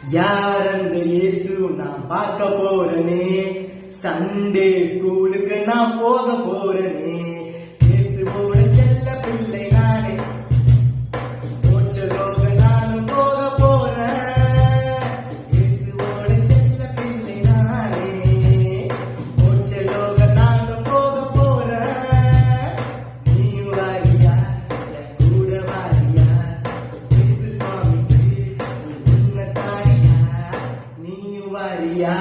யார் அந்த இயேசு நான் பார்க்க போறனே, சண்டே ஸ்கூலுக்கு நான் போக போறனே, இயேசுவோட செல்ல பிள்ளை நானே, மோட்சலோக நானும் போக போறேன், இயேசுவோட செல்ல பிள்ளை நானே, மோட்சலோக நானும் போக போறேன். நீ வாரியா என் கூட வாரியா, இயேசு சுவாமிக்கு நீ உன்ன தாரியா, நீ வாரியா